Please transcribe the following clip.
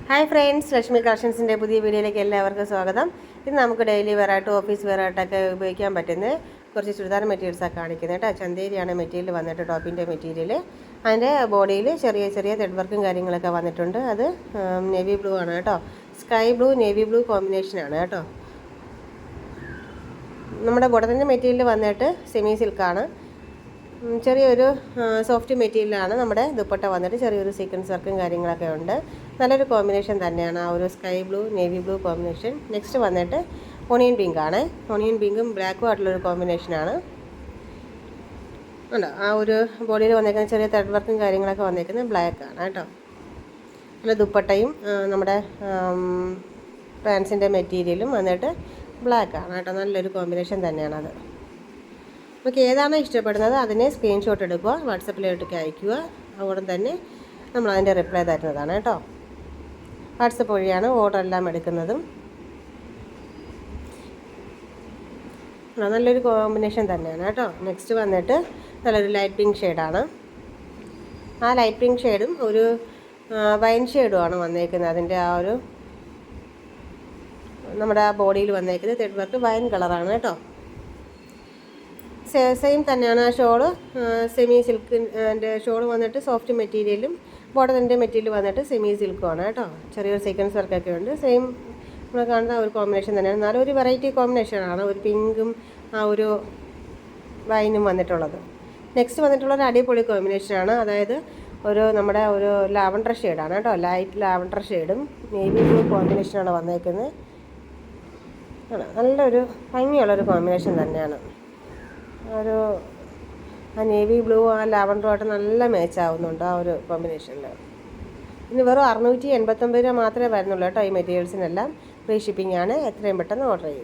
Hi friends, Lakshmi കളക്ഷൻസിൻ്റെ പുതിയ വീഡിയോയിലേക്ക് എല്ലാവർക്കും സ്വാഗതം. ഇത് നമുക്ക് ഡെയിലി വെയറായിട്ട് ഓഫീസ് വെയറായിട്ടൊക്കെ ഉപയോഗിക്കാൻ പറ്റുന്ന കുറച്ച് ചുരിദാർ മെറ്റീരിയൽസാണ് കാണിക്കുന്നത് കേട്ടോ. ചന്തേരിയാണ് മെറ്റീരിയൽ വന്നിട്ട്, ടോപ്പിൻ്റെ മെറ്റീരിയൽ. അതിൻ്റെ ബോഡിയിൽ ചെറിയ ചെറിയ ത്രെഡ് വർക്കും കാര്യങ്ങളൊക്കെ വന്നിട്ടുണ്ട്. അത് നേവി ബ്ലൂ ആണ് കേട്ടോ. സ്കൈ ബ്ലൂ നേവി ബ്ലൂ കോമ്പിനേഷനാണ് കേട്ടോ. നമ്മുടെ ബോട്ടത്തിൻ്റെ മെറ്റീരിയൽ വന്നിട്ട് സെമി സിൽക്കാണ്. ചെറിയൊരു സോഫ്റ്റ് മെറ്റീരിയലാണ്. നമ്മുടെ ദുപ്പട്ട വന്നിട്ട് ചെറിയൊരു സീക്വൻസ് വർക്കും കാര്യങ്ങളൊക്കെ ഉണ്ട്. നല്ലൊരു കോമ്പിനേഷൻ തന്നെയാണ് ആ ഒരു sky blue navy blue combination. Next വന്നിട്ട് ഓണിയൻ പിങ്ക് ആണ്. ഓണിയൻ പിങ്കും ബ്ലാക്കും ആയിട്ടുള്ളൊരു കോമ്പിനേഷനാണ്. ഉണ്ടോ, ആ ഒരു ബോഡിയിൽ വന്നേക്കുന്ന ചെറിയ ത്രെഡ് വർക്കും കാര്യങ്ങളൊക്കെ വന്നേക്കുന്നത് ബ്ലാക്ക് ആണ് കേട്ടോ. നല്ല ദുപ്പട്ടയും നമ്മുടെ പാൻസിൻ്റെ മെറ്റീരിയലും വന്നിട്ട് ബ്ലാക്ക് ആണ് കേട്ടോ. നല്ലൊരു കോമ്പിനേഷൻ തന്നെയാണത്. നമുക്ക് ഏതാണോ ഇഷ്ടപ്പെടുന്നത് അതിനെ സ്ക്രീൻഷോട്ട് എടുക്കുക, വാട്സപ്പിലോട്ടൊക്കെ അയയ്ക്കുക. അതുകൊണ്ട് തന്നെ നമ്മളതിൻ്റെ റിപ്ലൈ തരുന്നതാണ് കേട്ടോ. വാട്സപ്പ് വഴിയാണ് ഓർഡർ എല്ലാം എടുക്കുന്നതും. നല്ലൊരു കോമ്പിനേഷൻ തന്നെയാണ് കേട്ടോ. നെക്സ്റ്റ് വന്നിട്ട് നല്ലൊരു ലൈറ്റ് പിങ്ക് ഷെയ്ഡാണ്. ആ ലൈറ്റ് പിങ്ക് ഷെയ്ഡും ഒരു വൈൻ ഷെയ്ഡുമാണ് വന്നേക്കുന്നത്. അതിൻ്റെ ആ ഒരു നമ്മുടെ ആ ബോഡിയിൽ വന്നേക്കുന്നത് ത്രെഡ് വർക്ക് വൈൻ കളറാണ് കേട്ടോ. സെയിം തന്നെയാണ് ആ ഷോള്. സെമി സിൽക്കിൻ്റെ ഷോള് വന്നിട്ട് സോഫ്റ്റ് മെറ്റീരിയലും ബോട്ടത്തിൻ്റെ മെറ്റീരിയൽ വന്നിട്ട് സെമി സിൽക്കുമാണ് കേട്ടോ. ചെറിയൊരു സീക്വൻസ് വർക്കൊക്കെ ഉണ്ട്. സെയിം നമ്മൾ കാണുന്ന ഒരു കോമ്പിനേഷൻ തന്നെയാണ്. എന്നാലും ഒരു വെറൈറ്റി കോമ്പിനേഷനാണ് ഒരു പിങ്കും ആ ഒരു വൈനും വന്നിട്ടുള്ളത്. നെക്സ്റ്റ് വന്നിട്ടുള്ളൊരു അടിപൊളി കോമ്പിനേഷനാണ്. അതായത് നമ്മുടെ ഒരു ലാവണ്ടർ ഷെയ്ഡാണ് കേട്ടോ. ലൈറ്റ് ലാവണ്ടർ ഷെയ്ഡും നേവി ബ്ലൂ കോമ്പിനേഷനാണ് വന്നേക്കുന്നത്. നല്ലൊരു ഭംഗിയുള്ളൊരു കോമ്പിനേഷൻ തന്നെയാണ്. ഒരു ആ നേവി ബ്ലൂ ആ ലാവണ്ടറുമായിട്ട് നല്ല മാച്ചാവുന്നുണ്ട് ആ ഒരു കോമ്പിനേഷനിൽ. ഇനി വെറും 689 രൂപ മാത്രമേ വരുന്നുള്ളൂ കേട്ടോ. ഈ മെറ്റീരിയൽസിനെല്ലാം ഫ്രീ ഷിപ്പിംഗ് ആണ്. എത്രയും പെട്ടെന്ന് ഓർഡർ ചെയ്യും.